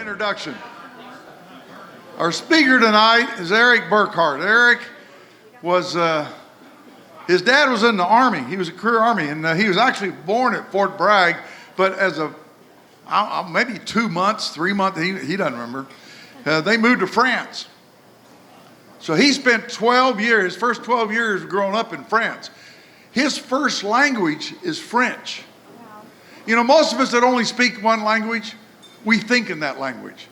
introduction. Our speaker tonight is Eric Burkhart. Eric was, his dad was in the Army. He was a career Army, and he was actually born at Fort Bragg, but as a, maybe 2 months, 3 months, he doesn't remember, they moved to France. So he spent 12 years, his first 12 years growing up in France. His first language is French. You know, most of us that only speak one language, we think in that language.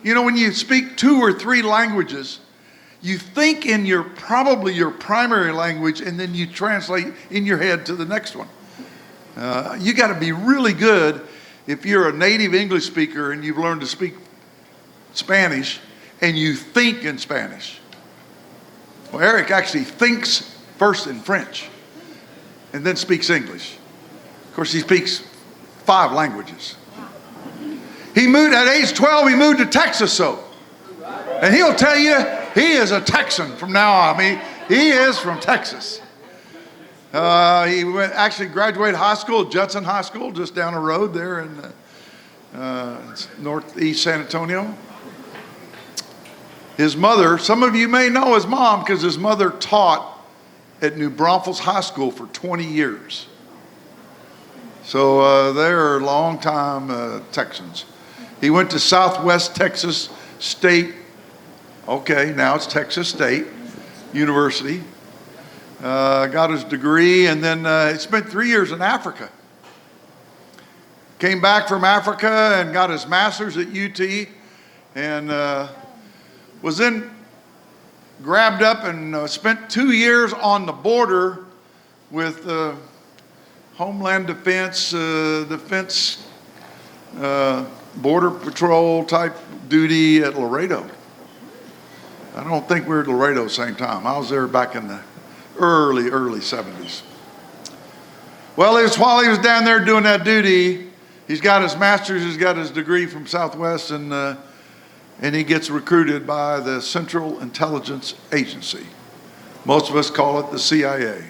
You know, when you speak 2 or 3 languages, you think in probably your primary language, and then you translate in your head to the next one. You got to be really good if you're a native English speaker and you've learned to speak Spanish and you think in Spanish. Well, Eric actually thinks first in French and then speaks English. Of course, he speaks 5 languages. He moved at age 12, he moved to Texas, and he'll tell you he is a Texan from now on. I mean, he is from Texas. He actually graduated high school, Judson High School, just down the road there in northeast San Antonio. His mother, some of you may know his mom because his mother taught at New Braunfels High School for 20 years. So they're long-time Texans. He went to Southwest Texas State, okay, now it's Texas State University. Got his degree, and then he spent 3 years in Africa. Came back from Africa and got his master's at UT, and was then grabbed up and spent 2 years on the border with Homeland Defense, Border Patrol type duty at Laredo. I don't think we were at Laredo at the same time. I was there back in the early 70s. Well, while he was down there doing that duty, he's got his master's, he's got his degree from Southwest, and he gets recruited by the Central Intelligence Agency. Most of us call it the CIA.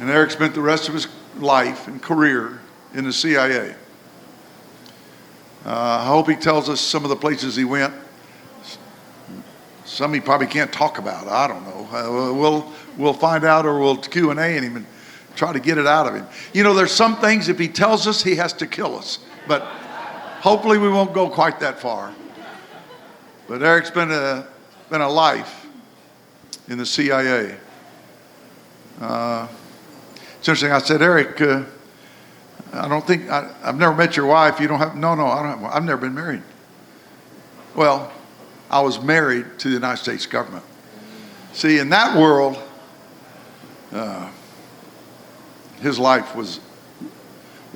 And Eric spent the rest of his life and career in the CIA. I hope he tells us some of the places he went. Some he probably can't talk about. I don't know. We'll find out, or we'll Q&A him and try to get it out of him. You know, there's some things if he tells us, he has to kill us. But hopefully we won't go quite that far. But Eric's been a life in the CIA. It's interesting. I said, Eric, I don't think I've never met your wife. You don't have? No, I don't have. I've never been married. Well, I was married to the United States government. See, in that world, his life was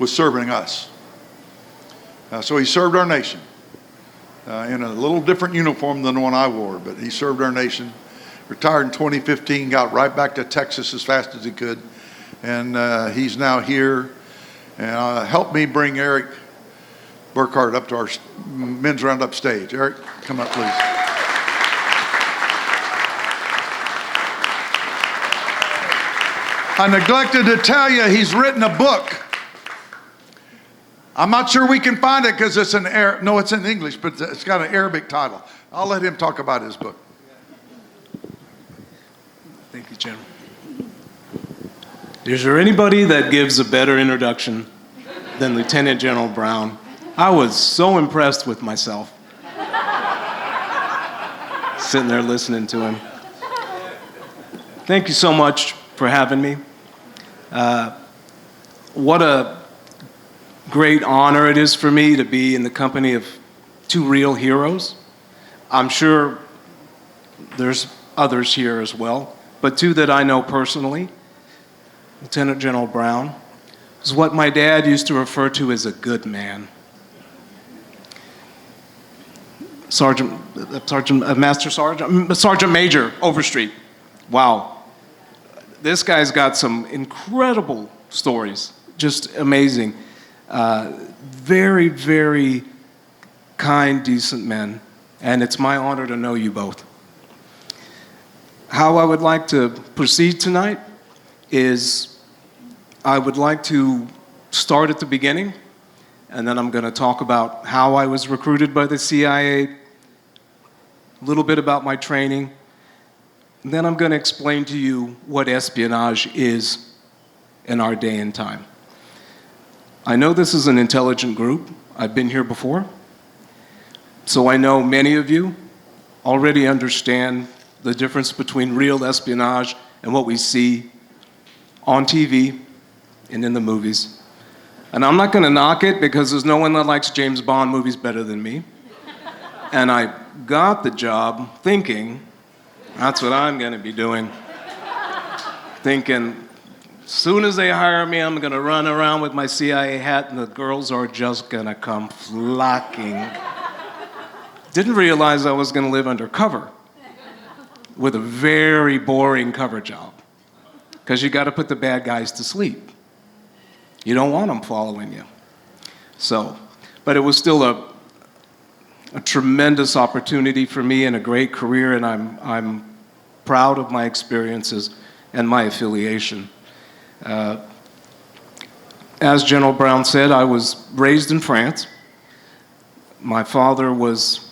serving us. So he served our nation in a little different uniform than the one I wore, but he served our nation. Retired in 2015, got right back to Texas as fast as he could, and he's now here. And help me bring Eric Burkhart up to our men's roundup stage. Eric, come up, please. I neglected to tell you he's written a book. I'm not sure we can find it because it's it's in English, but it's got an Arabic title. I'll let him talk about his book. Thank you, Jim. Is there anybody that gives a better introduction than Lieutenant General Brown? I was so impressed with myself, sitting there listening to him. Thank you so much for having me. What a great honor it is for me to be in the company of 2 real heroes. I'm sure there's others here as well, but 2 that I know personally. Lieutenant General Brown is what my dad used to refer to as a good man. Master Sergeant Major Overstreet. Wow. This guy's got some incredible stories, just amazing. Very, very kind, decent men, and it's my honor to know you both. How I would like to proceed tonight is I would like to start at the beginning and then I'm going to talk about how I was recruited by the CIA, a little bit about my training, and then I'm going to explain to you what espionage is in our day and time. I know this is an intelligent group. I've been here before. So I know many of you already understand the difference between real espionage and what we see on TV and in the movies. And I'm not going to knock it because there's no one that likes James Bond movies better than me. And I got the job thinking, that's what I'm going to be doing. Thinking, as soon as they hire me, I'm going to run around with my CIA hat and the girls are just going to come flocking. Didn't realize I was going to live undercover with a very boring cover job because you got to put the bad guys to sleep. You don't want them following you. So, but it was still a tremendous opportunity for me and a great career, and I'm proud of my experiences and my affiliation. As General Brown said, I was raised in France. My father was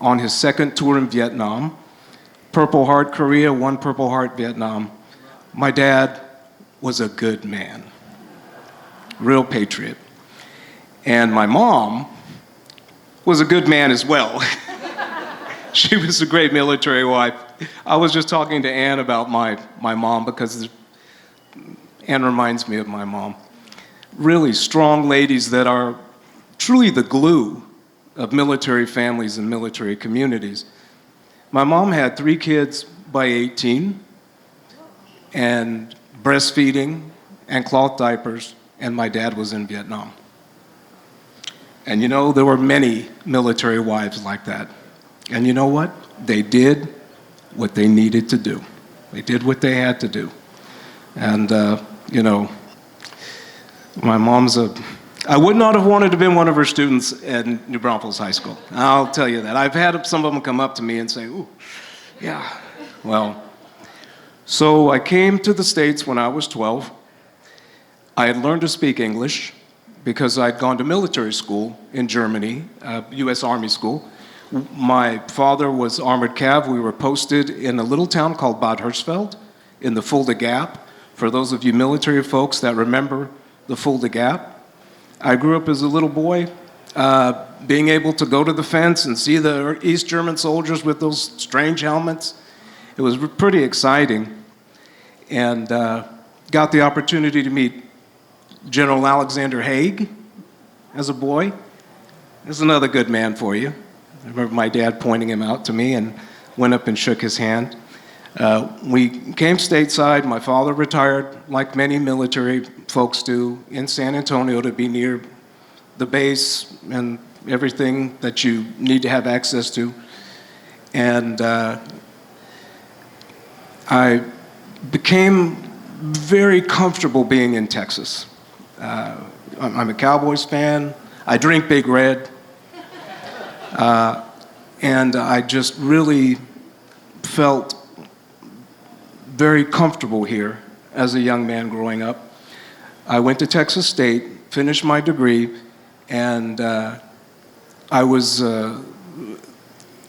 on his second tour in Vietnam, Purple Heart Korea, one Purple Heart Vietnam. My dad was a good man, real patriot. And my mom was a good man as well. She was a great military wife. I was just talking to Ann about my mom because Ann reminds me of my mom. Really strong ladies that are truly the glue of military families and military communities. My mom had 3 kids by 18 and breastfeeding and cloth diapers, and my dad was in Vietnam. And you know, there were many military wives like that. And you know what? They did what they needed to do. They did what they had to do. And, you know, my mom's I would not have wanted to have been one of her students at New Braunfels High School. I'll tell you that. I've had some of them come up to me and say, ooh, yeah. Well, so I came to the States when I was 12. I had learned to speak English because I'd gone to military school in Germany, U.S. Army school. My father was Armored Cav. We were posted in a little town called Bad Hersfeld in the Fulda Gap. For those of you military folks that remember the Fulda Gap, I grew up as a little boy, being able to go to the fence and see the East German soldiers with those strange helmets. It was pretty exciting, and got the opportunity to meet General Alexander Haig as a boy. There's another good man for you. I remember my dad pointing him out to me and went up and shook his hand. We came stateside. My father retired, like many military folks do, in San Antonio to be near the base and everything that you need to have access to. And I became very comfortable being in Texas. I'm a Cowboys fan. I drink Big Red. And I just really felt very comfortable here as a young man growing up. I went to Texas State, finished my degree, and I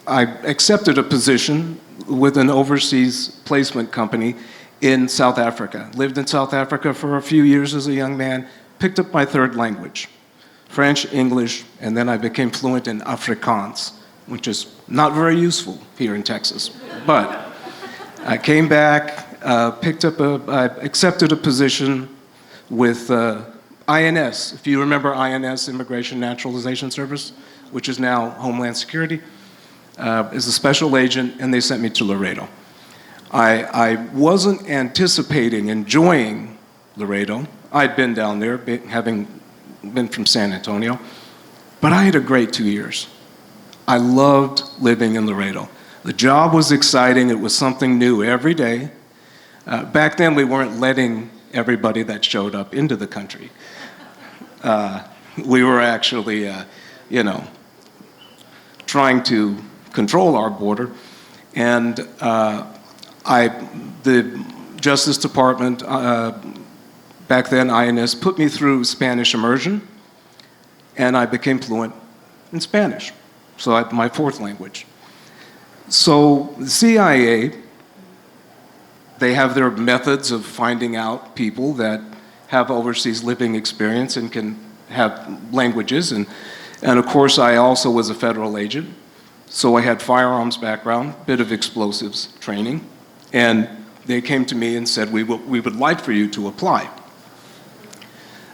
accepted a position with an overseas placement company in South Africa. Lived in South Africa for a few years as a young man, picked up my 3rd language, French, English, and then I became fluent in Afrikaans, which is not very useful here in Texas. But I came back, I accepted a position with INS, if you remember INS, Immigration Naturalization Service, which is now Homeland Security, as a special agent, and they sent me to Laredo. I wasn't anticipating enjoying Laredo. I'd been down there, having been from San Antonio, but I had a great 2 years. I loved living in Laredo. The job was exciting. It was something new every day. Back then, we weren't letting everybody that showed up into the country. We were actually, trying to control our border. And the Justice Department, back then INS, put me through Spanish immersion. and I became fluent in Spanish, my fourth language. So the CIA, they have their methods of finding out people that have overseas living experience and can have languages. And of course, I also was a federal agent, so I had firearms background, bit of explosives training, and they came to me and said, we would like for you to apply.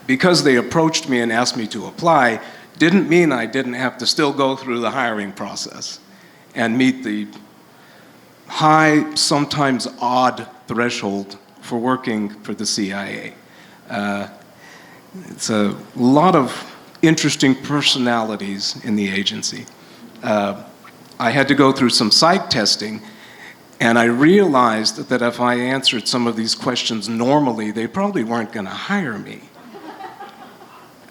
Because they approached me and asked me to apply, didn't mean I didn't have to still go through the hiring process and meet the high, sometimes odd threshold for working for the CIA. It's a lot of interesting personalities in the agency. I had to go through some psych testing, and I realized that if I answered some of these questions normally, they probably weren't going to hire me.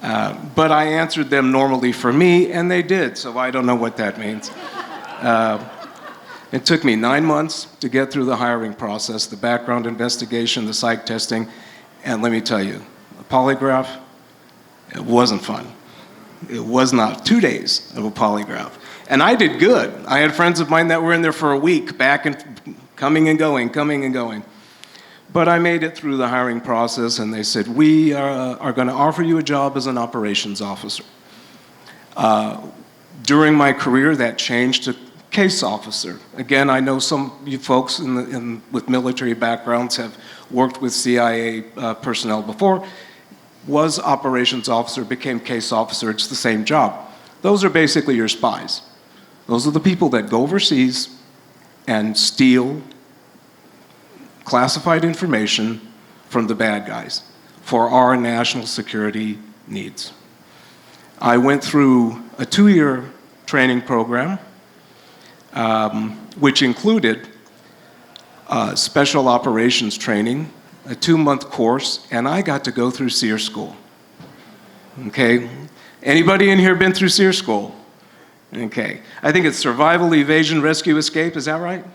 But I answered them normally for me, and they did, so I don't know what that means. It took me 9 months to get through the hiring process, the background investigation, the psych testing, and let me tell you, a polygraph, it wasn't fun. It was not 2 days of a polygraph. And I did good. I had friends of mine that were in there for a week, back and coming and going, coming and going. But I made it through the hiring process, and they said, we are going to offer you a job as an operations officer. During my career, that changed to case officer. Again, I know some of you folks with military backgrounds have worked with CIA personnel before. Was operations officer, became case officer, it's the same job. Those are basically your spies. Those are the people that go overseas and steal classified information from the bad guys for our national security needs. I went through a 2-year training program, which included special operations training, a 2-month course, and I got to go through SEER school. Okay? Anybody in here been through SEER school? Okay. I think it's survival, evasion, rescue, escape. Is that right?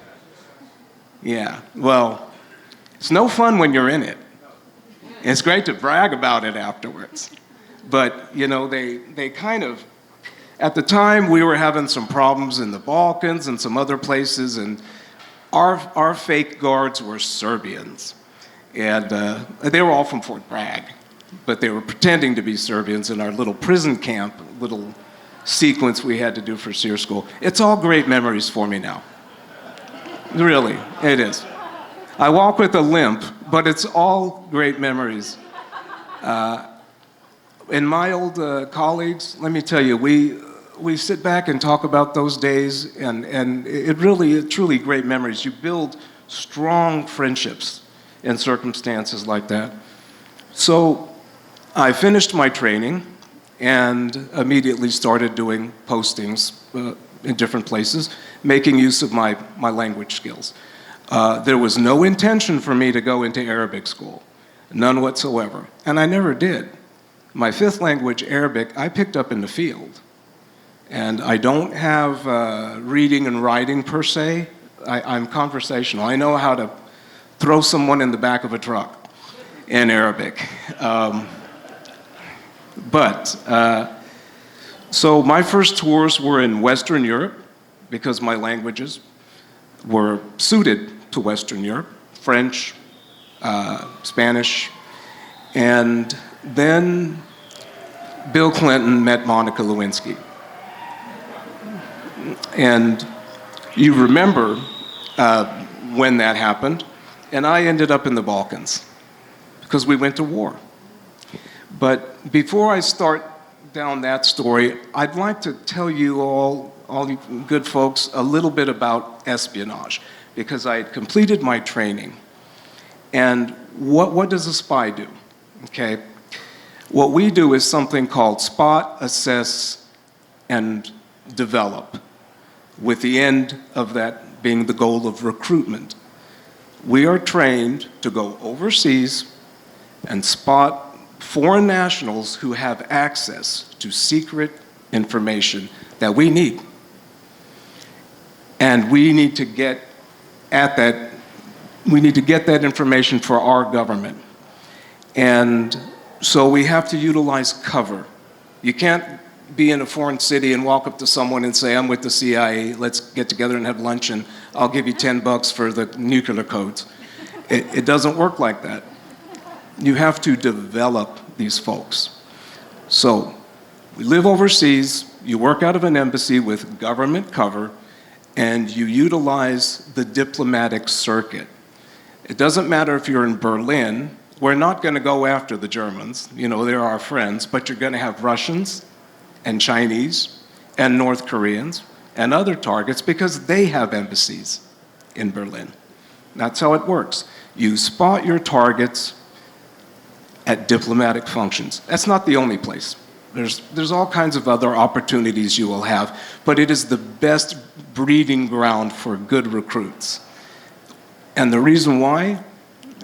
Yeah. Well, it's no fun when you're in it. It's great to brag about it afterwards. But, you know, they kind of, at the time, we were having some problems in the Balkans and some other places, and our fake guards were Serbians. And they were all from Fort Bragg, but they were pretending to be Serbians in our little prison camp, little sequence we had to do for SEER school. It's all great memories for me now. Really, it is. I walk with a limp, but it's all great memories. And my old colleagues, let me tell you, we sit back and talk about those days, and it really, truly great memories. You build strong friendships in circumstances like that. So I finished my training and immediately started doing postings in different places, making use of my language skills. There was no intention for me to go into Arabic school, none whatsoever, and I never did. My 5th language, Arabic, I picked up in the field. And I don't have reading and writing per se. I'm conversational. I know how to throw someone in the back of a truck in Arabic. So my first tours were in Western Europe because my languages were suited to Western Europe, French, Spanish, and then Bill Clinton met Monica Lewinsky. And you remember when that happened, and I ended up in the Balkans because we went to war. But before I start down that story, I'd like to tell you all you good folks, a little bit about espionage, because I had completed my training. And what does a spy do? Okay, what we do is something called spot, assess, and develop, with the end of that being the goal of recruitment. We are trained to go overseas and spot foreign nationals who have access to secret information that we need. And we need to get at that, we need to get that information for our government. And so we have to utilize cover. You can't be in a foreign city and walk up to someone and say, I'm with the CIA, let's get together and have lunch and I'll give you $10 for the nuclear codes. It doesn't work like that. You have to develop these folks. So we live overseas, you work out of an embassy with government cover, and you utilize the diplomatic circuit. It doesn't matter if you're in Berlin. We're not going to go after the Germans. You know, they're our friends, but you're going to have Russians and Chinese and North Koreans and other targets because they have embassies in Berlin. That's how it works. You spot your targets at diplomatic functions. That's not the only place. There's all kinds of other opportunities you will have, but it is the best breeding ground for good recruits. And the reason why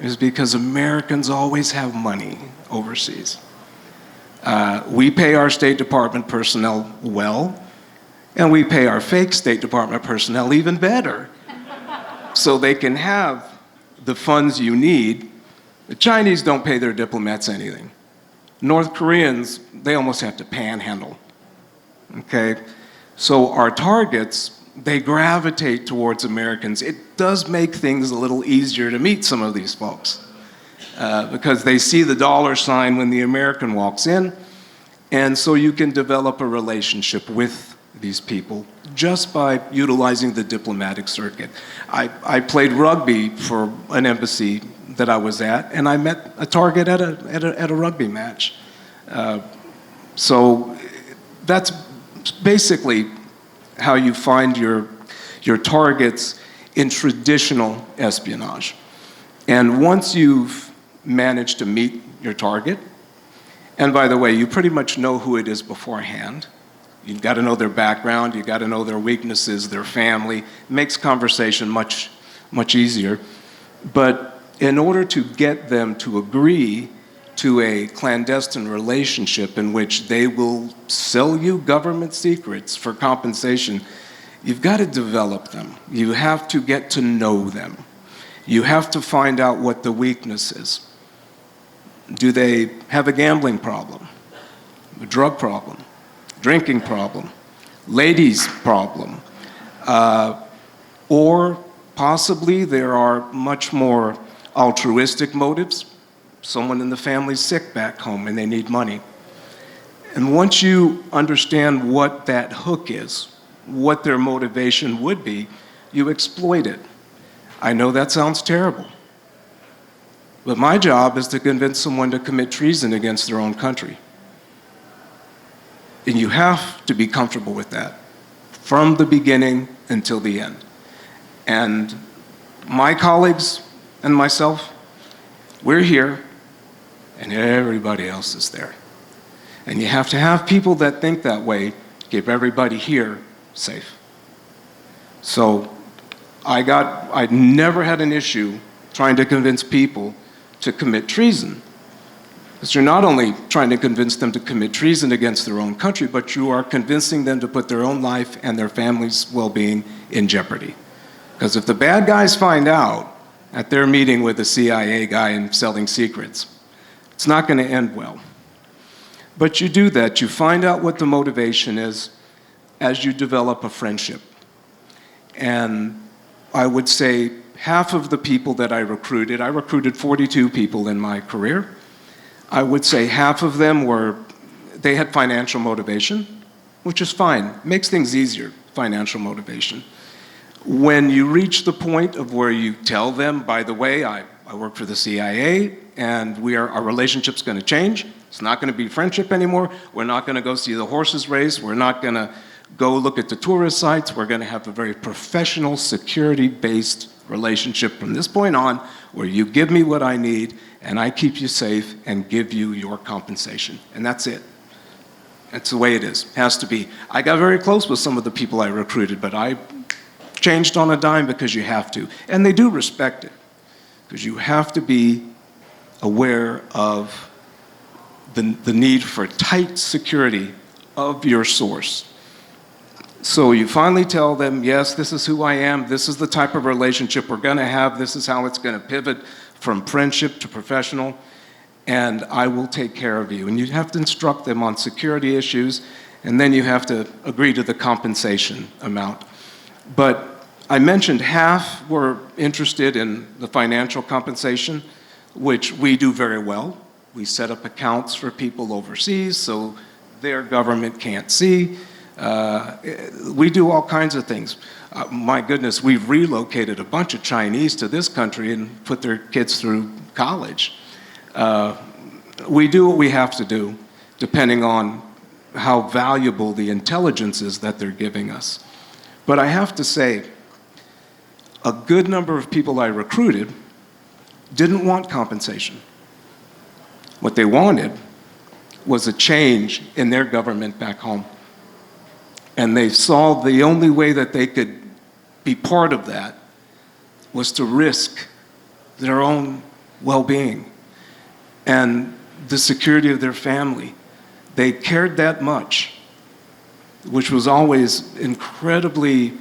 is because Americans always have money overseas. We pay our State Department personnel well, and we pay our fake State Department personnel even better, so they can have the funds you need. The Chinese don't pay their diplomats anything. North Koreans, they almost have to panhandle, okay? So our targets, they gravitate towards Americans. It does make things a little easier to meet some of these folks because they see the dollar sign when the American walks in, and so you can develop a relationship with these people just by utilizing the diplomatic circuit. I played rugby for an embassy that I was at, and I met a target at a rugby match. So that's basically how you find your targets in traditional espionage. And once you've managed to meet your target, and by the way, you pretty much know who it is beforehand. You've got to know their background, you've got to know their weaknesses, their family. It makes conversation much, much easier. But in order to get them to agree to a clandestine relationship in which they will sell you government secrets for compensation, you've got to develop them. You have to get to know them. You have to find out what the weakness is. Do they have a gambling problem, a drug problem, drinking problem, ladies problem, or possibly there are much more altruistic motives. Someone in the family's sick back home and they need money. And once you understand what that hook is, what their motivation would be, you exploit it. I know that sounds terrible, but my job is to convince someone to commit treason against their own country. And you have to be comfortable with that from the beginning until the end. And my colleagues and myself, we're here, and everybody else is there. And you have to have people that think that way to keep everybody here safe. So I never had an issue trying to convince people to commit treason. Because you're not only trying to convince them to commit treason against their own country, but you are convincing them to put their own life and their family's well-being in jeopardy. Because if the bad guys find out at their meeting with the CIA guy and selling secrets, it's not going to end well. But you do that. You find out what the motivation is as you develop a friendship. And I would say half of the people that I recruited 42 people in my career. I would say half of them they had financial motivation, which is fine. Makes things easier, financial motivation. When you reach the point of where you tell them, by the way, I work for the CIA, and our relationship's going to change. It's not going to be friendship anymore. We're not going to go see the horses race. We're not going to go look at the tourist sites. We're going to have a very professional, security-based relationship from this point on, where you give me what I need, and I keep you safe and give you your compensation. And that's it. That's the way it is. Has to be. I got very close with some of the people I recruited, but I changed on a dime because you have to. And they do respect it, because you have to be aware of the need for tight security of your source. So you finally tell them, yes, this is who I am, this is the type of relationship we're going to have, this is how it's going to pivot from friendship to professional, and I will take care of you. And you have to instruct them on security issues and then you have to agree to the compensation amount. But I mentioned half were interested in the financial compensation, which we do very well. We set up accounts for people overseas so their government can't see. We do all kinds of things. My goodness, we've relocated a bunch of Chinese to this country and put their kids through college. We do what we have to do, depending on how valuable the intelligence is that they're giving us. But I have to say, a good number of people I recruited didn't want compensation. What they wanted was a change in their government back home. And they saw the only way that they could be part of that was to risk their own well-being and the security of their family. They cared that much, which was always incredibly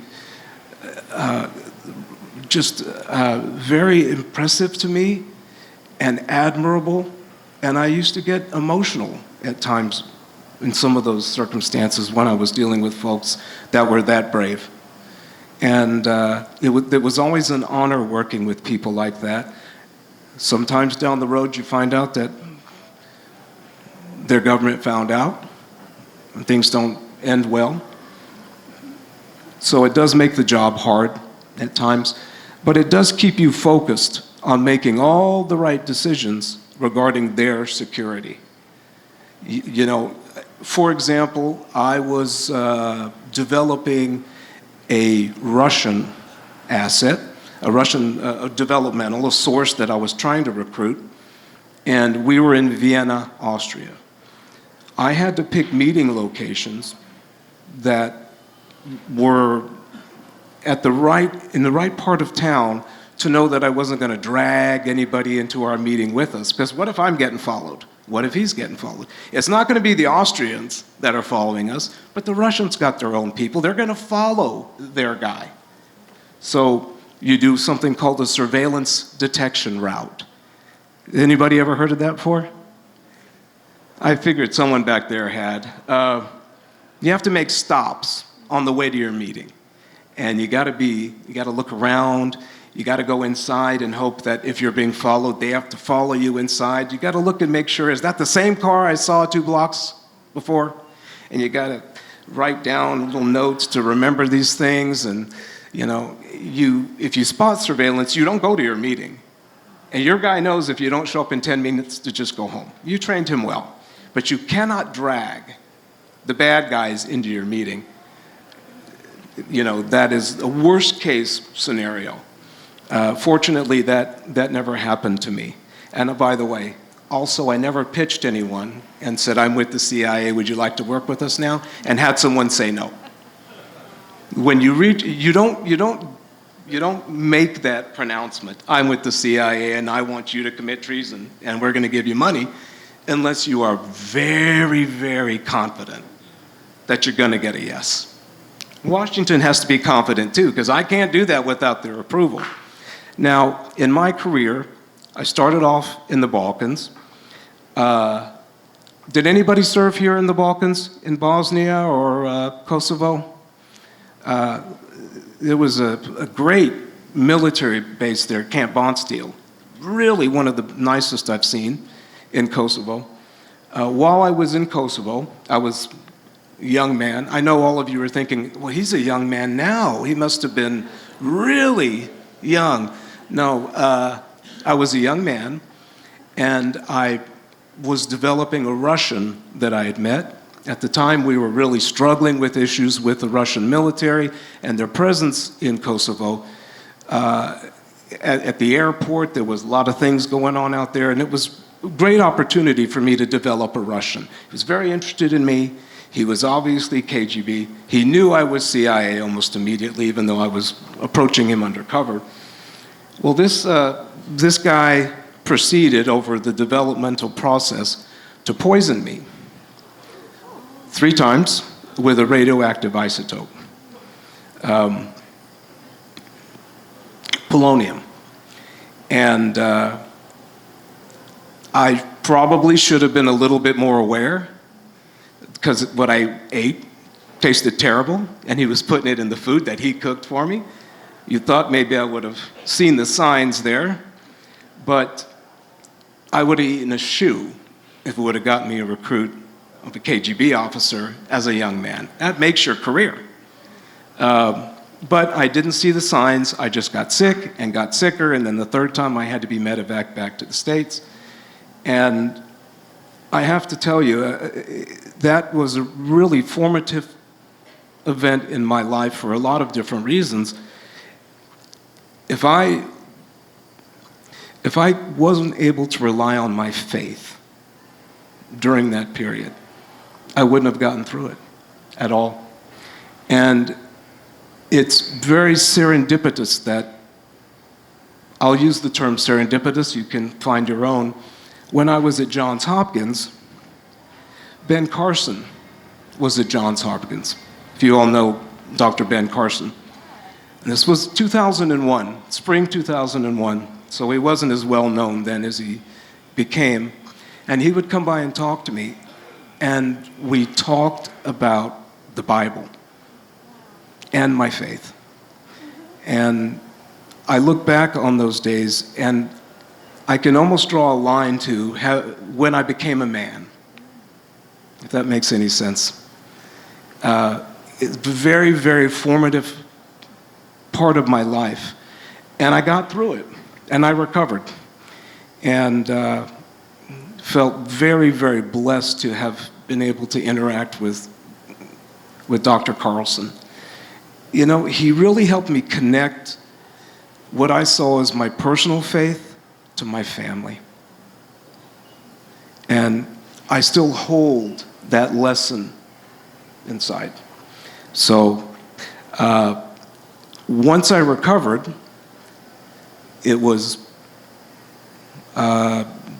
very impressive to me and admirable. And I used to get emotional at times in some of those circumstances when I was dealing with folks that were that brave. And it was always an honor working with people like that. Sometimes down the road you find out that their government found out and things don't end well. So it does make the job hard at times, but it does keep you focused on making all the right decisions regarding their security. You know, for example, I was developing a Russian asset, a Russian developmental, a source that I was trying to recruit, and we were in Vienna, Austria. I had to pick meeting locations that were in the right part of town to know that I wasn't going to drag anybody into our meeting with us. Because what if I'm getting followed? What if he's getting followed? It's not going to be the Austrians that are following us, but the Russians got their own people. They're going to follow their guy. So you do something called a surveillance detection route. Anybody ever heard of that before? I figured someone back there had. You have to make stops on the way to your meeting. And you got to look around. You got to go inside and hope that if you're being followed, they have to follow you inside. You got to look and make sure, is that the same car I saw 2 blocks before? And you got to write down little notes to remember these things. And, you know, if you spot surveillance, you don't go to your meeting. And your guy knows if you don't show up in 10 minutes to just go home. You trained him well. But you cannot drag the bad guys into your meeting. You know, that is a worst case scenario. Fortunately, that never happened to me. And by the way, also I never pitched anyone and said, I'm with the CIA, would you like to work with us now? And had someone say no. When you reach, you don't make that pronouncement, I'm with the CIA and I want you to commit treason and we're going to give you money, unless you are very, very confident that you're going to get a yes. Washington has to be confident too, because I can't do that without their approval. Now, in my career, I started off in the Balkans. Did anybody serve here in the Balkans, in Bosnia or Kosovo? There was a great military base there, Camp Bonsteel. Really one of the nicest I've seen in Kosovo. While I was in Kosovo, I was a young man. I know all of you are thinking, well, he's a young man now. He must have been really young. No, I was a young man, and I was developing a Russian that I had met. At the time, we were really struggling with issues with the Russian military and their presence in Kosovo. At the airport, there was a lot of things going on out there, and it was a great opportunity for me to develop a Russian. He was very interested in me. He was obviously KGB. He knew I was CIA almost immediately, even though I was approaching him undercover. Well, this guy proceeded over the developmental process to poison me 3 times with a radioactive isotope, polonium. And I probably should have been a little bit more aware, because what I ate tasted terrible, and he was putting it in the food that he cooked for me. You thought maybe I would have seen the signs there, but I would have eaten a shoe if it would have gotten me a recruit of a KGB officer as a young man. That makes your career. But I didn't see the signs. I just got sick and got sicker, and then the third time I had to be medevac back to the States. And I have to tell you, that was a really formative event in my life for a lot of different reasons. If I wasn't able to rely on my faith during that period, I wouldn't have gotten through it at all. And it's very serendipitous that, I'll use the term serendipitous, you can find your own. When I was at Johns Hopkins, Ben Carson was at Johns Hopkins. If you all know Dr. Ben Carson. And this was 2001, spring 2001, so he wasn't as well known then as he became. And he would come by and talk to me, and we talked about the Bible and my faith. And I look back on those days, and I can almost draw a line to when I became a man, if that makes any sense. It's a very, very formative part of my life. And I got through it, and I recovered. And felt very, very blessed to have been able to interact with Dr. Carlson. You know, he really helped me connect what I saw as my personal faith to my family. And I still hold that lesson inside. So once I recovered, it was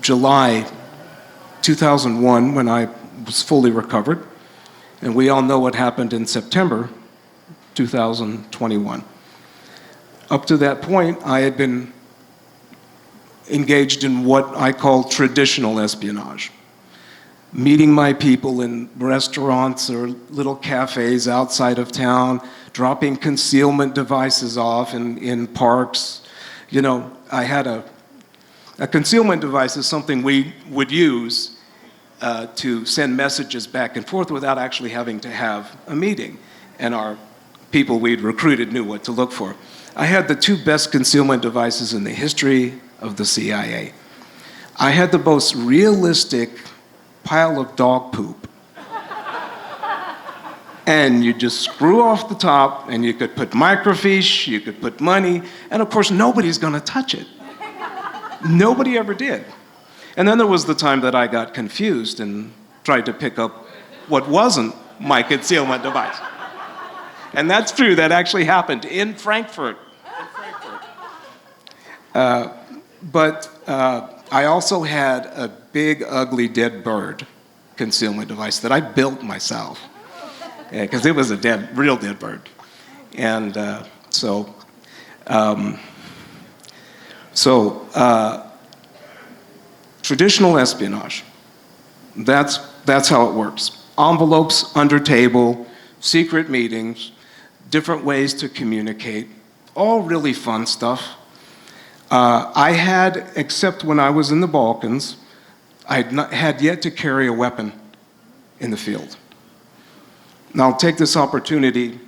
July 2001 when I was fully recovered. And we all know what happened in September 2021. Up to that point, I had been engaged in what I call traditional espionage. Meeting my people in restaurants or little cafes outside of town, dropping concealment devices off in parks. You know, I had a concealment device is something we would use to send messages back and forth without actually having to have a meeting. And our people we'd recruited knew what to look for. I had the two best concealment devices in the history of the CIA. I had the most realistic pile of dog poop. And you just screw off the top, and you could put microfiche, you could put money, and of course nobody's gonna touch it. Nobody ever did. And then there was the time that I got confused and tried to pick up what wasn't my concealment device. And that's true, that actually happened in Frankfurt. But I also had a big, ugly, dead bird concealment device that I built myself. Because it was a real dead bird. And traditional espionage, that's how it works. Envelopes under table, secret meetings, different ways to communicate, all really fun stuff. I had, except when I was in the Balkans, I had yet to carry a weapon in the field. Now I'll take this opportunity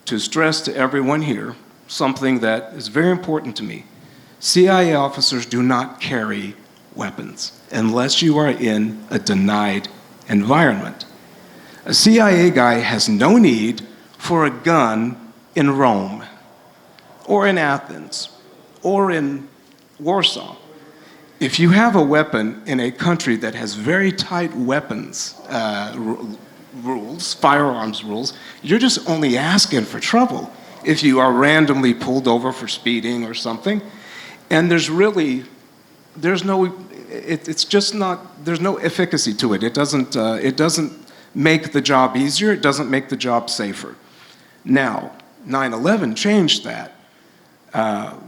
to stress to everyone here something that is very important to me. CIA officers do not carry weapons unless you are in a denied environment. A CIA guy has no need for a gun in Rome, or in Athens, or in Warsaw. If you have a weapon in a country that has very tight weapons rules, firearms rules, you're just only asking for trouble if you are randomly pulled over for speeding or something. And there's no efficacy to it. It doesn't make the job easier, it doesn't make the job safer. Now, 9/11 changed that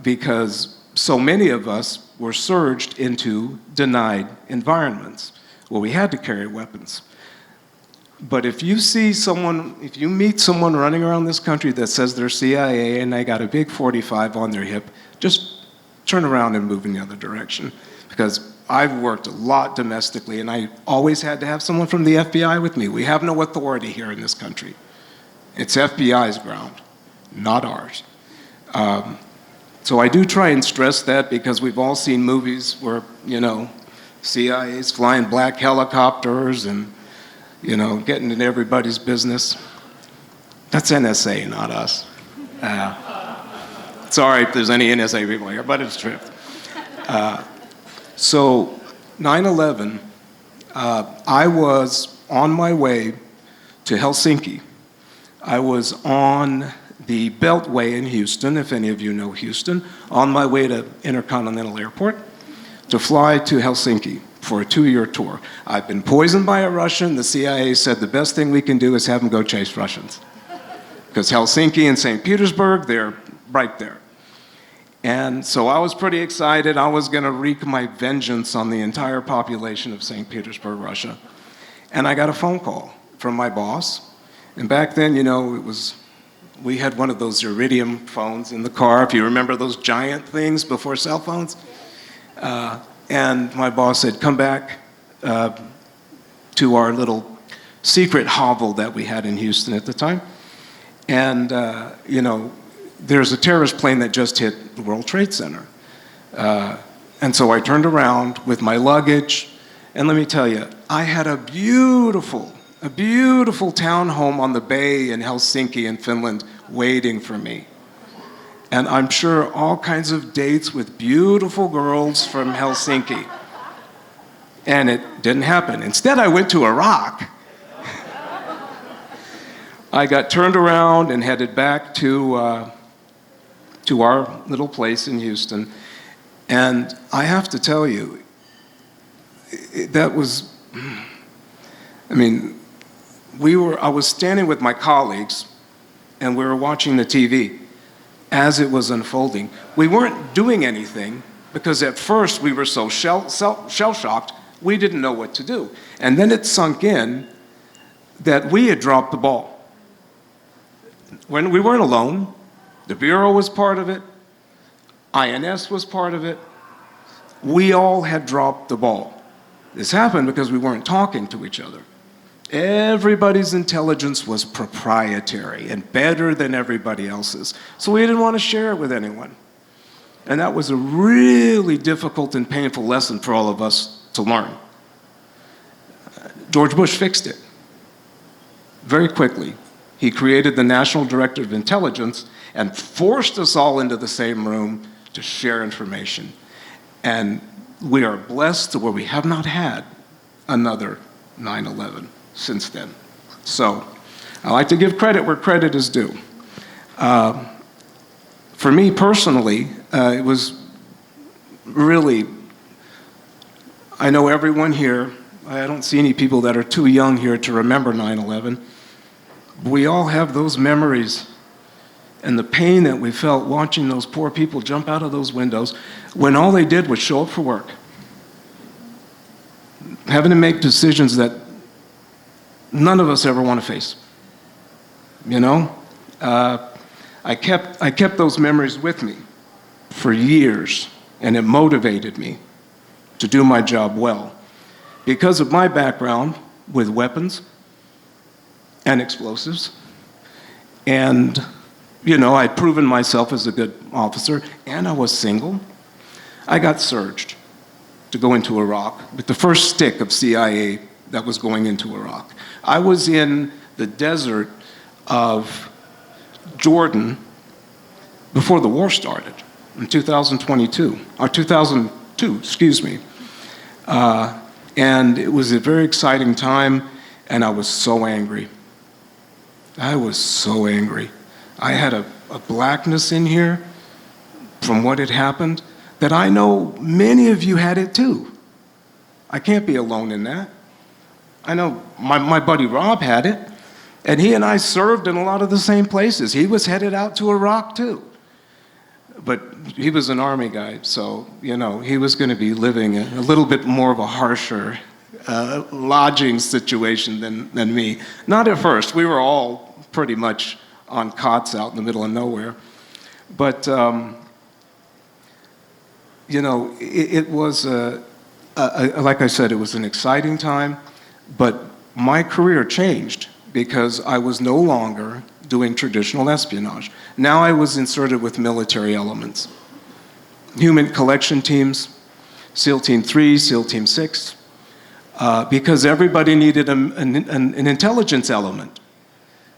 because so many of us were surged into denied environments where we had to carry weapons. But if you meet someone running around this country that says they're CIA and they got a big 45 on their hip, just turn around and move in the other direction. Because I've worked a lot domestically, and I always had to have someone from the FBI with me. We have no authority here in this country. It's FBI's ground, not ours. So I do try and stress that, because we've all seen movies where, CIA's flying black helicopters and, getting in everybody's business. That's NSA, not us. Sorry if there's any NSA people here, but it's true. So 9/11, I was on my way to Helsinki. I was on the Beltway in Houston, if any of you know Houston, on my way to Intercontinental Airport to fly to Helsinki for a 2-year tour. I've been poisoned by a Russian. The CIA said the best thing we can do is have them go chase Russians. Because Helsinki and St. Petersburg, they're right there. And so I was pretty excited. I was going to wreak my vengeance on the entire population of St. Petersburg, Russia. And I got a phone call from my boss. And back then, we had one of those Iridium phones in the car, if you remember those giant things before cell phones. And my boss said, come back to our little secret hovel that we had in Houston at the time. And, there's a terrorist plane that just hit the World Trade Center. And so I turned around with my luggage, and let me tell you, I had a beautiful townhome on the bay in Helsinki in Finland waiting for me. And I'm sure all kinds of dates with beautiful girls from Helsinki. And it didn't happen. Instead, I went to Iraq. I got turned around and headed back to our little place in Houston. And I have to tell you, that was, I was standing with my colleagues, and we were watching the TV as it was unfolding. We weren't doing anything, because at first we were so shell-shocked, we didn't know what to do. And then it sunk in that we had dropped the ball. When we weren't alone, the Bureau was part of it, INS was part of it. We all had dropped the ball. This happened because we weren't talking to each other. Everybody's intelligence was proprietary and better than everybody else's. So we didn't want to share it with anyone. And that was a really difficult and painful lesson for all of us to learn. George Bush fixed it very quickly. He created the National Director of Intelligence and forced us all into the same room to share information. And we are blessed to where we have not had another 9/11 since then. So I like to give credit where credit is due. For me personally, it was really, I know everyone here, I don't see any people that are too young here to remember 9/11. We all have those memories and the pain that we felt watching those poor people jump out of those windows when all they did was show up for work. Having to make decisions that none of us ever want to face. I kept those memories with me for years, and it motivated me to do my job well. Because of my background with weapons and explosives, and I'd proven myself as a good officer, and I was single, I got surged to go into Iraq with the first stick of CIA that was going into Iraq. I was in the desert of Jordan before the war started in 2002, excuse me. And it was a very exciting time, and I was so angry. I had a blackness in here from what had happened that I know many of you had it too. I can't be alone in that. I know my buddy Rob had it, and he and I served in a lot of the same places. He was headed out to Iraq too. But he was an Army guy, so, he was going to be living a little bit more of a harsher lodging situation than me. Not at first. We were all pretty much on cots out in the middle of nowhere. But, it was, like I said, it was an exciting time, but my career changed because I was no longer doing traditional espionage. Now I was inserted with military elements. Human collection teams, SEAL Team 3, SEAL Team 6, because everybody needed an intelligence element.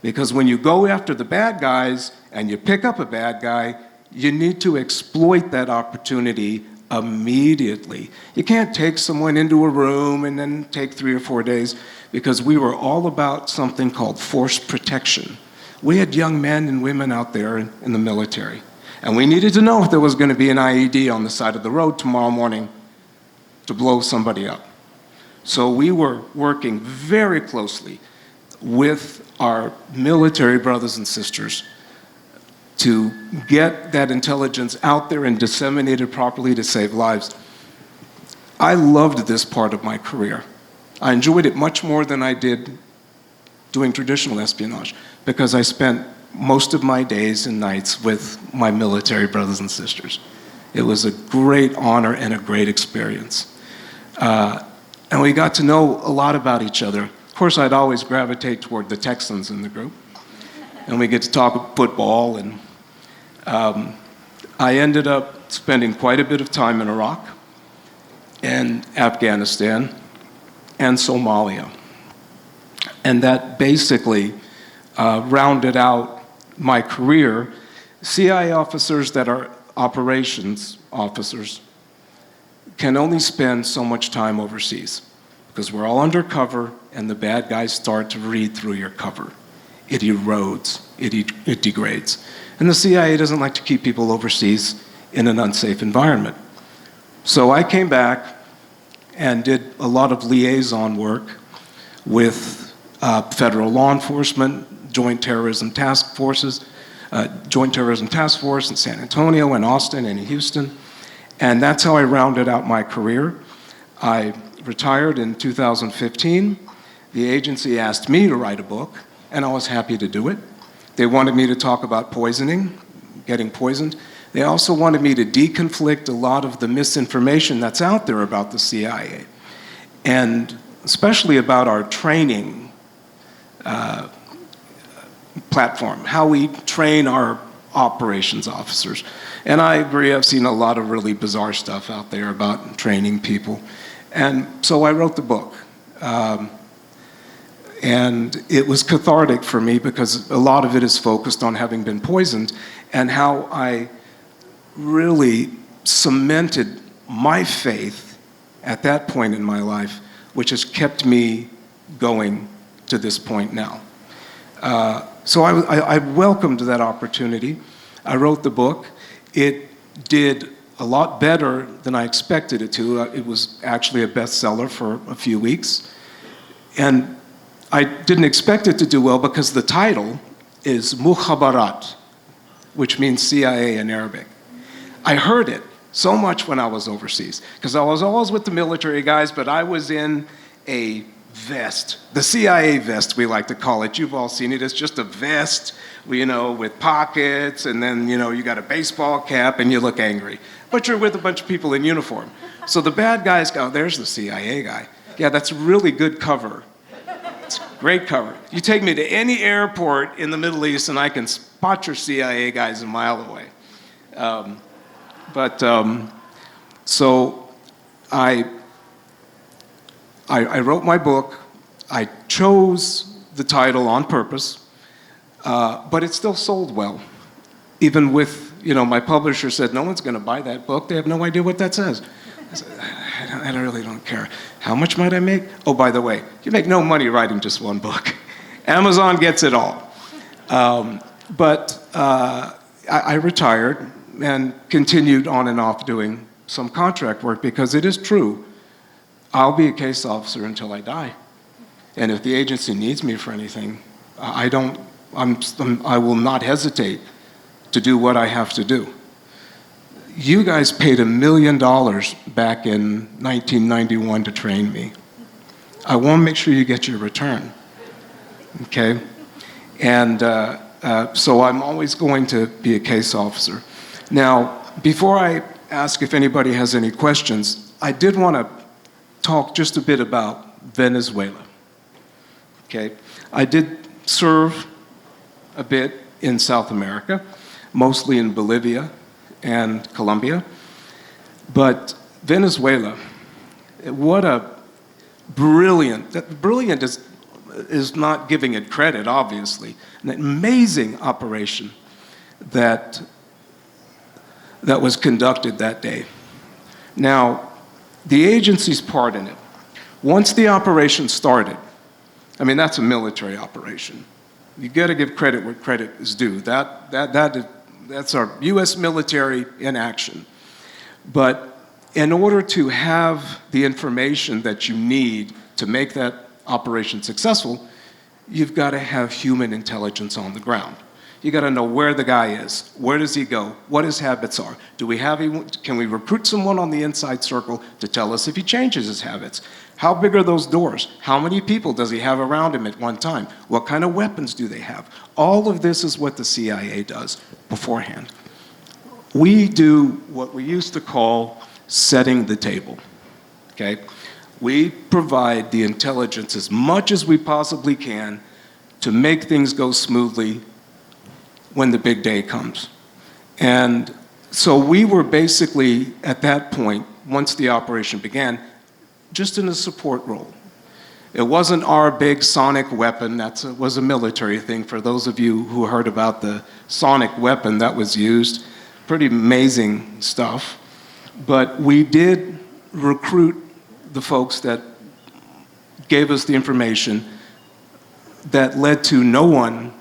Because when you go after the bad guys and you pick up a bad guy, you need to exploit that opportunity immediately. You can't take someone into a room and then take 3 or 4 days, because we were all about something called force protection. We had young men and women out there in the military, and we needed to know if there was going to be an IED on the side of the road tomorrow morning to blow somebody up. So we were working very closely with our military brothers and sisters to get that intelligence out there and disseminate it properly to save lives. I loved this part of my career. I enjoyed it much more than I did doing traditional espionage, because I spent most of my days and nights with my military brothers and sisters. It was a great honor and a great experience. And we got to know a lot about each other. Of course, I'd always gravitate toward the Texans in the group, and we get to talk football, and I ended up spending quite a bit of time in Iraq and Afghanistan and Somalia. And that basically rounded out my career. CIA officers that are operations officers can only spend so much time overseas, because we're all undercover and the bad guys start to read through your cover. It erodes, it degrades. And the CIA doesn't like to keep people overseas in an unsafe environment. So I came back and did a lot of liaison work with federal law enforcement, Joint Terrorism Task Forces, Joint Terrorism Task Force in San Antonio and Austin and in Houston. And that's how I rounded out my career. I retired in 2015. The agency asked me to write a book, and I was happy to do it. They wanted me to talk about poisoning, getting poisoned. They also wanted me to deconflict a lot of the misinformation that's out there about the CIA, and especially about our training platform, how we train our operations officers. And I agree, I've seen a lot of really bizarre stuff out there about training people. And so I wrote the book. And it was cathartic for me, because a lot of it is focused on having been poisoned and how I really cemented my faith at that point in my life, which has kept me going to this point now. So I welcomed that opportunity. I wrote the book. It did a lot better than I expected it to. It was actually a bestseller for a few weeks. And I didn't expect it to do well, because the title is Mukhabarat, which means CIA in Arabic. I heard it so much when I was overseas, because I was always with the military guys, but I was in a vest, the CIA vest, we like to call it. You've all seen it. It's just a vest, with pockets, and then, you got a baseball cap and you look angry. But you're with a bunch of people in uniform. So the bad guys go, there's the CIA guy. Yeah, that's really good cover. It's great cover. You take me to any airport in the Middle East and I can spot your CIA guys a mile away. So I wrote my book. I chose the title on purpose, but it still sold well. Even with, my publisher said, no one's going to buy that book. They have no idea what that says. I said, I really don't care. How much might I make? Oh, by the way, you make no money writing just one book. Amazon gets it all. But I retired and continued on and off doing some contract work, because it is true, I'll be a case officer until I die. And if the agency needs me for anything, I will not hesitate to do what I have to do. You guys paid $1 million back in 1991 to train me. I want to make sure you get your return, okay? And so I'm always going to be a case officer. Now, before I ask if anybody has any questions, I did want to talk just a bit about Venezuela, okay? I did serve a bit in South America, mostly in Bolivia and Colombia, but Venezuela, what a brilliant is not giving it credit, obviously, an amazing operation that was conducted that day. Now, the agency's part in it, once the operation started, I mean, that's a military operation. You got to give credit where credit is due. That's our U.S. military in action. But in order to have the information that you need to make that operation successful, you've got to have human intelligence on the ground. You got to know where the guy is, where does he go, what his habits are. Can we recruit someone on the inside circle to tell us if he changes his habits? How big are those doors? How many people does he have around him at one time? What kind of weapons do they have? All of this is what the CIA does beforehand. We do what we used to call setting the table, okay? We provide the intelligence as much as we possibly can to make things go smoothly when the big day comes. And so we were basically, at that point, once the operation began, just in a support role. It wasn't our big sonic weapon. That was a military thing. For those of you who heard about the sonic weapon that was used, pretty amazing stuff. But we did recruit the folks that gave us the information that led to no one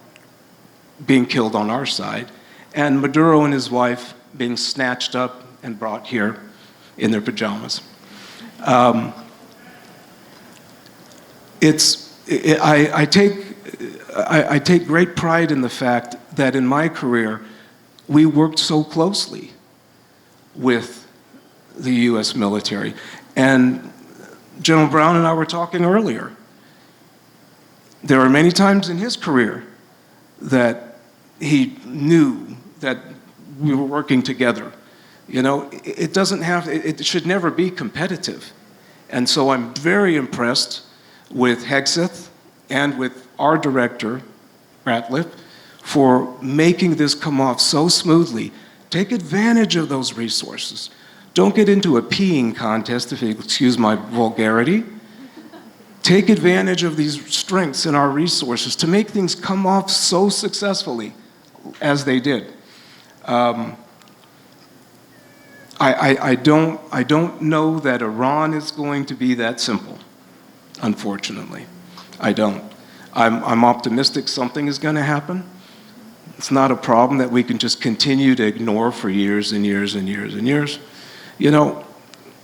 being killed on our side, and Maduro and his wife being snatched up and brought here in their pajamas. I take great pride in the fact that in my career, we worked so closely with the U.S. military. And General Brown and I were talking earlier. There are many times in his career that he knew that we were working together. You know, it should never be competitive. And so I'm very impressed with Hegseth and with our director, Ratliff, for making this come off so smoothly. Take advantage of those resources. Don't get into a peeing contest, if you excuse my vulgarity. Take advantage of these strengths in our resources to make things come off so successfully as they did. I don't know that Iran is going to be that simple, unfortunately. I don't. I'm optimistic something is going to happen. It's not a problem that we can just continue to ignore for years and years and years and years. You know,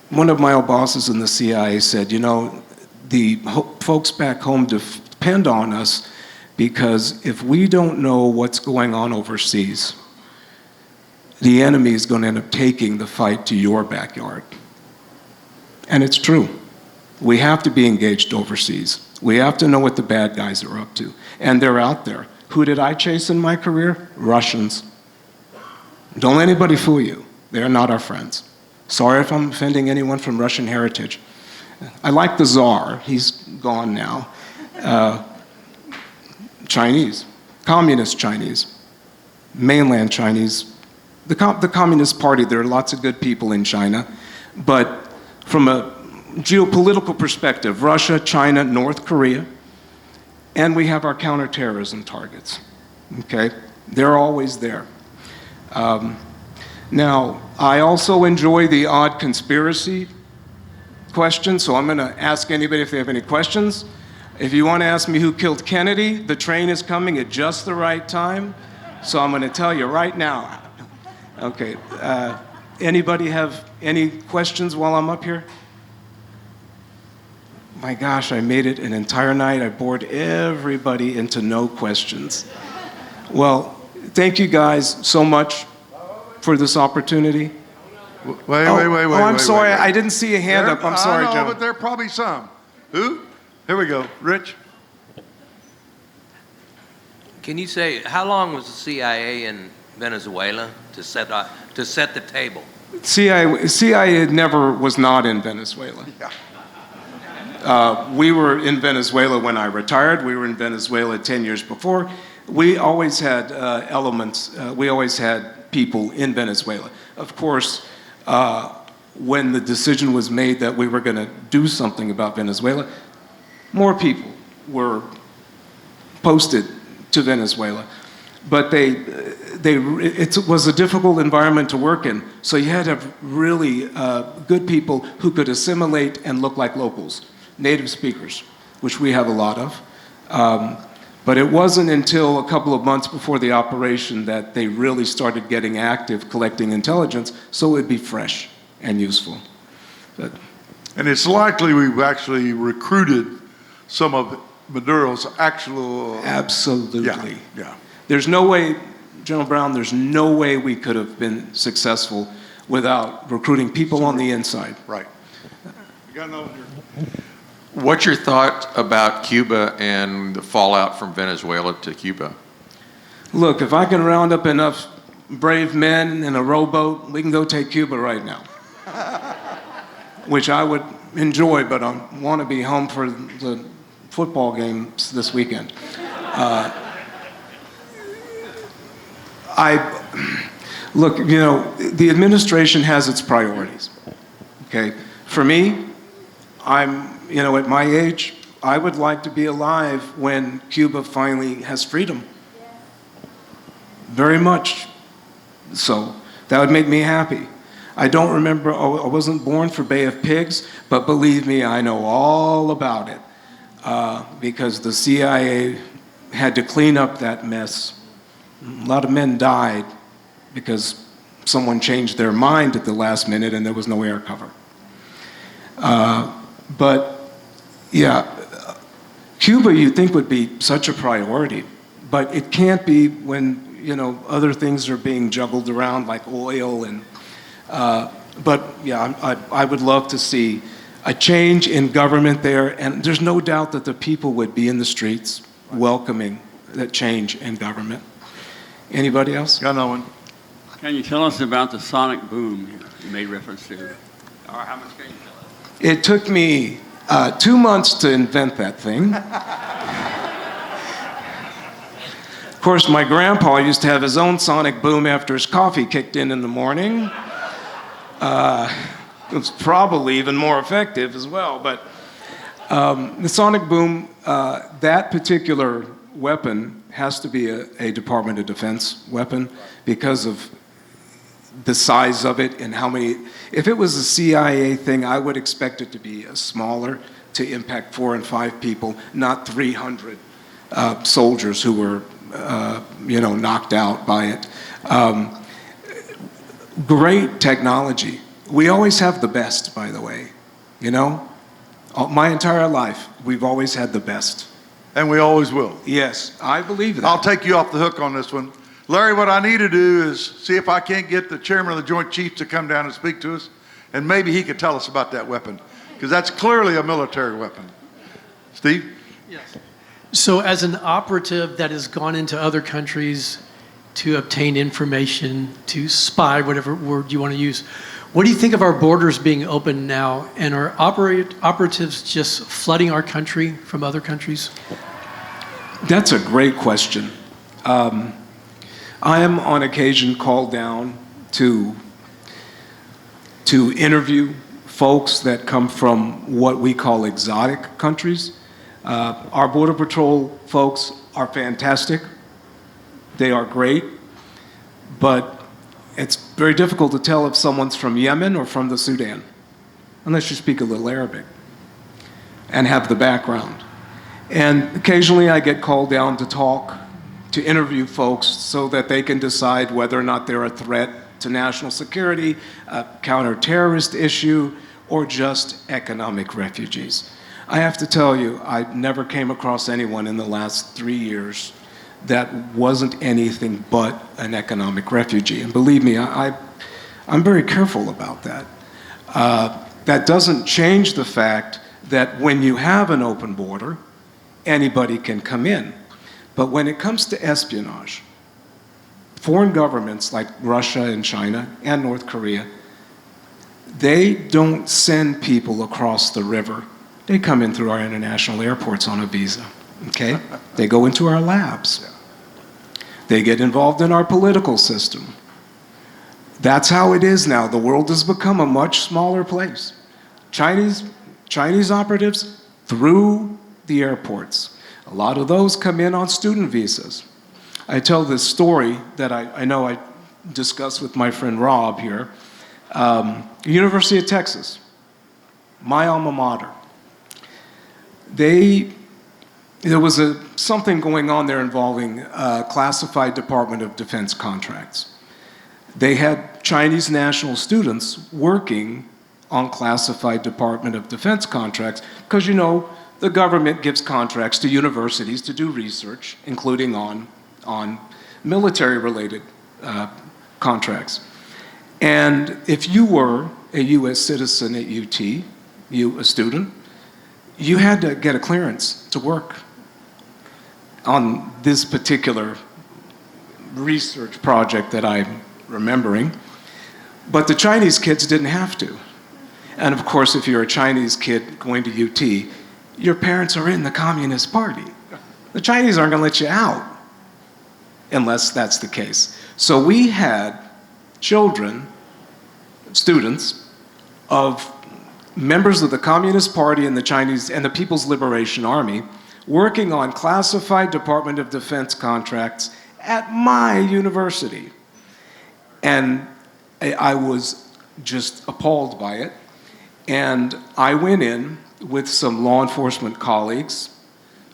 one of my old bosses in the CIA said, you know, the folks back home depend on us because if we don't know what's going on overseas, the enemy is going to end up taking the fight to your backyard. And it's true. We have to be engaged overseas. We have to know what the bad guys are up to. And they're out there. Who did I chase in my career? Russians. Don't let anybody fool you. They're not our friends. Sorry if I'm offending anyone from Russian heritage. I like the Tsar. He's gone now. Chinese, communist Chinese, mainland Chinese. The Communist Party, there are lots of good people in China, but from a geopolitical perspective, Russia, China, North Korea, and we have our counterterrorism targets, okay? They're always there. Now, I also enjoy the odd conspiracy question, so I'm going to ask anybody if they have any questions. If you want to ask me who killed Kennedy, the train is coming at just the right time, so I'm going to tell you right now. Okay, anybody have any questions while I'm up here? My gosh, I made it an entire night. I bored everybody into no questions. Well, thank you guys so much for this opportunity. Wait. I'm sorry, wait. I didn't see a hand up. I'm sorry, I know, Joe. but there are probably some. Who? Here we go. Rich? Can you say, how long was the CIA in Venezuela to set the table? CIA never was not in Venezuela. Yeah. We were in Venezuela when I retired. We were in Venezuela 10 years before. We always had we always had people in Venezuela. Of course, when the decision was made that we were going to do something about Venezuela, more people were posted to Venezuela. But it was a difficult environment to work in. So you had to have really good people who could assimilate and look like locals, native speakers, which we have a lot of. But it wasn't until a couple of months before the operation that they really started getting active, collecting intelligence, so it would be fresh and useful. And it's likely we've actually recruited some of Maduro's actual... Absolutely. Yeah. There's no way, General Brown, there's no way we could have been successful without recruiting people on the inside. Right. You got another here. What's your thought about Cuba and the fallout from Venezuela to Cuba? Look, if I can round up enough brave men in a rowboat, we can go take Cuba right now. Which I would enjoy, but I want to be home for the football games this weekend. Look, you know, the administration has its priorities, okay? For me, at my age, I would like to be alive when Cuba finally has freedom. Very much so. That would make me happy. I don't remember, I wasn't born for Bay of Pigs, but believe me, I know all about it because the CIA had to clean up that mess. A lot of men died because someone changed their mind at the last minute and there was no air cover. But yeah, Cuba you'd think would be such a priority, but it can't be when, other things are being juggled around like oil and, but yeah, I would love to see a change in government there, and there's no doubt that the people would be in the streets welcoming that change in government. Anybody else? Got another one. Can you tell us about the sonic boom you made reference to? Or how much can you tell us? It took me 2 months to invent that thing. Of course, my grandpa used to have his own sonic boom after his coffee kicked in the morning. It was probably even more effective as well. But the sonic boom, that particular weapon has to be a Department of Defense weapon because of the size of it and how many. If it was a CIA thing, I would expect it to be smaller to impact 4 and 5 people, not 300 soldiers who were, knocked out by it. Great technology. We always have the best, by the way. My entire life, we've always had the best. And we always will. Yes, I believe that. I'll take you off the hook on this one. Larry, what I need to do is see if I can't get the chairman of the Joint Chiefs to come down and speak to us, and maybe he could tell us about that weapon, because that's clearly a military weapon. Steve? Yes. So as an operative that has gone into other countries to obtain information, to spy, whatever word you want to use, what do you think of our borders being open now, and are operatives just flooding our country from other countries? That's a great question. I am on occasion called down to interview folks that come from what we call exotic countries. Our Border Patrol folks are fantastic. They are great, but it's very difficult to tell if someone's from Yemen or from the Sudan, unless you speak a little Arabic and have the background. And occasionally I get called down to talk, to interview folks so that they can decide whether or not they're a threat to national security, a counter-terrorist issue, or just economic refugees. I have to tell you, I never came across anyone in the last 3 years that wasn't anything but an economic refugee. And believe me, I'm very careful about that. That doesn't change the fact that when you have an open border, anybody can come in. But when it comes to espionage, foreign governments like Russia and China and North Korea, they don't send people across the river. They come in through our international airports on a visa, okay? They go into our labs. They get involved in our political system. That's how it is now. The world has become a much smaller place. Chinese operatives through the airports. A lot of those come in on student visas. I tell this story that I know I discussed with my friend Rob here. University of Texas, my alma mater. There was something going on there involving classified Department of Defense contracts. They had Chinese national students working on classified Department of Defense contracts because, you know, the government gives contracts to universities to do research, including on military-related contracts. And if you were a U.S. citizen at UT, a student, you had to get a clearance to work on this particular research project that I'm remembering. But the Chinese kids didn't have to. And of course, if you're a Chinese kid going to UT, your parents are in the Communist Party. The Chinese aren't going to let you out unless that's the case. So we had children, students, of members of the Communist Party and the Chinese and the People's Liberation Army working on classified Department of Defense contracts at my university. And I was just appalled by it. And I went in with some law enforcement colleagues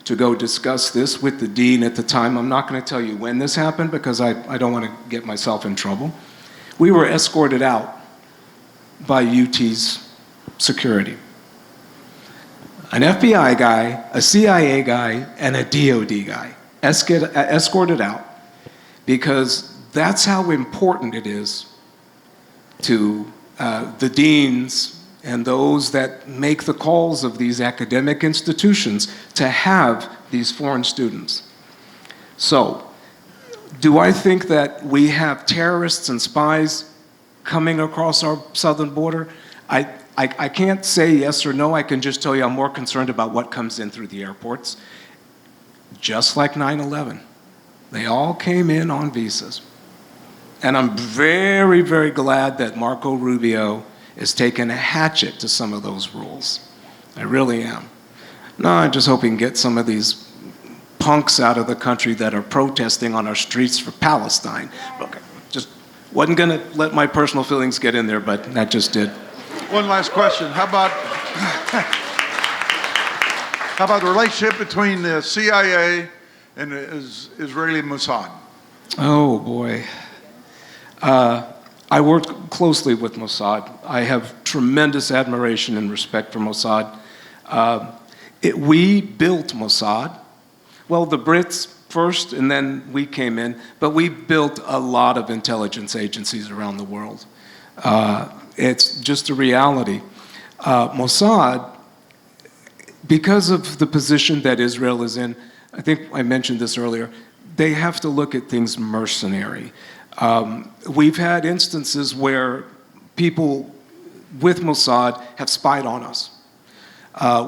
to go discuss this with the dean at the time. I'm not going to tell you when this happened because I don't want to get myself in trouble. We were escorted out by UT's security. An FBI guy, a CIA guy, and a DOD guy escorted out because that's how important it is to the deans and those that make the calls of these academic institutions to have these foreign students. So, do I think that we have terrorists and spies coming across our southern border? I can't say yes or no. I can just tell you I'm more concerned about what comes in through the airports. Just like 9/11. They all came in on visas. And I'm very, very glad that Marco Rubio is taking a hatchet to some of those rules. I really am. No, I just hope we can get some of these punks out of the country that are protesting on our streets for Palestine. Okay, just wasn't gonna let my personal feelings get in there, but that just did. One last question. How about the relationship between the CIA and the Israeli Mossad? Oh boy. I worked closely with Mossad. I have tremendous admiration and respect for Mossad. We built Mossad. Well, the Brits first, and then we came in, but we built a lot of intelligence agencies around the world. It's just a reality. Mossad, because of the position that Israel is in, I think I mentioned this earlier, they have to look at things mercenary. We've had instances where people with Mossad have spied on us.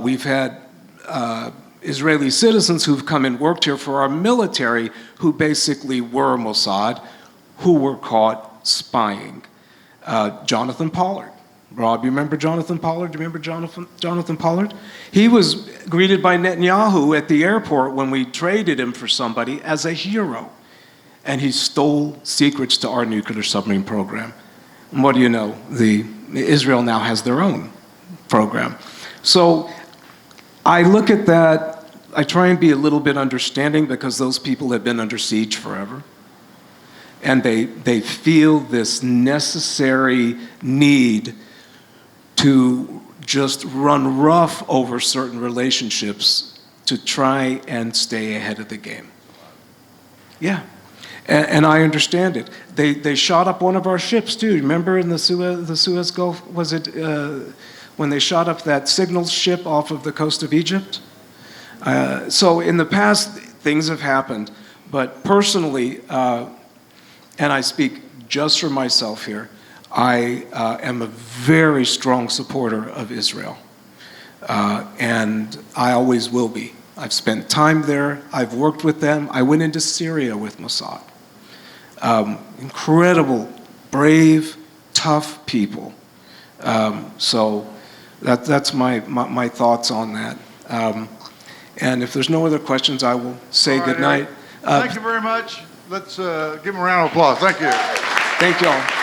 We've had Israeli citizens who've come and worked here for our military who basically were Mossad, who were caught spying. Jonathan Pollard. Rob, you remember Jonathan Pollard? Do you remember Jonathan Pollard? He was greeted by Netanyahu at the airport when we traded him for somebody as a hero. And he stole secrets to our nuclear submarine program. And what do you know? Israel now has their own program. So I look at that, I try and be a little bit understanding because those people have been under siege forever. And they feel this necessary need to just run rough over certain relationships to try and stay ahead of the game. Yeah. And I understand it. They shot up one of our ships too. Remember in the Suez Gulf? when they shot up that signal ship off of the coast of Egypt. So in the past, things have happened, but personally, and I speak just for myself here, I am a very strong supporter of Israel, and I always will be. I've spent time there. I've worked with them. I went into Syria with Mossad. Incredible, brave, tough people. So that's my thoughts on that. And if there's no other questions, I will say All right, good night. Eric. Thank you very much. Let's give him a round of applause. Thank you. Thank you all.